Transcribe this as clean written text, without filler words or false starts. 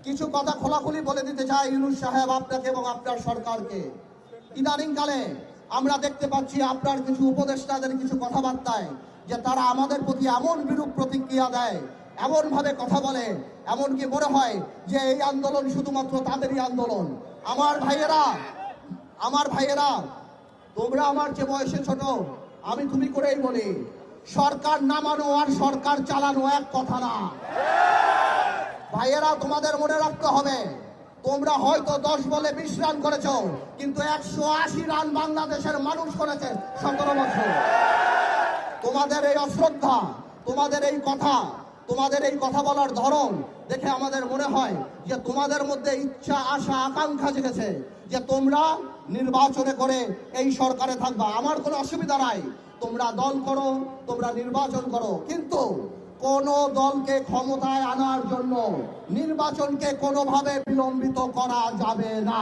কিছু কথা খোলাখুলি বলে দিতে চাই ইউনূস সাহেব আপনাকে এবং আপনার সরকারকে। ইদানিংকালে আমরা দেখতে পাচ্ছি আপনার কিছু উপদেষ্টাদের কিছু কথাবার্তায় যে তারা আমাদের প্রতি এমন বিরূপ প্রতিক্রিয়া দেয়, এমন ভাবে কথা বলে, এমনকি মনে হয় যে এই আন্দোলন শুধুমাত্র তাদেরই আন্দোলন। আমার ভাইয়েরা, তোমরা আমার যে বয়সে ছোট, আমি তুমি করেই বলি, সরকার নামানো আর সরকার চালানো এক কথা না। ভাইয়েরা, তোমাদের মনে রাখতে হবে, তোমরা হয়তো 10 বলে 20 রান করেছ, কিন্তু 180 রান বাংলাদেশের মানুষ করেছে 17 বছর। তোমাদের এই অশ্রদ্ধা, তোমাদের এই কথা বলার ধরন দেখে আমাদের মনে হয় যে তোমাদের মধ্যে ইচ্ছা, আশা, আকাঙ্ক্ষা জেগেছে যে তোমরা নির্বাচনে করে এই সরকারে থাকবা। আমার কোনো অসুবিধা নাই, তোমরা দল করো, তোমরা নির্বাচন করো, কিন্তু কোন দলকে ক্ষমতায় আনার জন্য নির্বাচনকে কোনোভাবে বিলম্বিত করা যাবে না।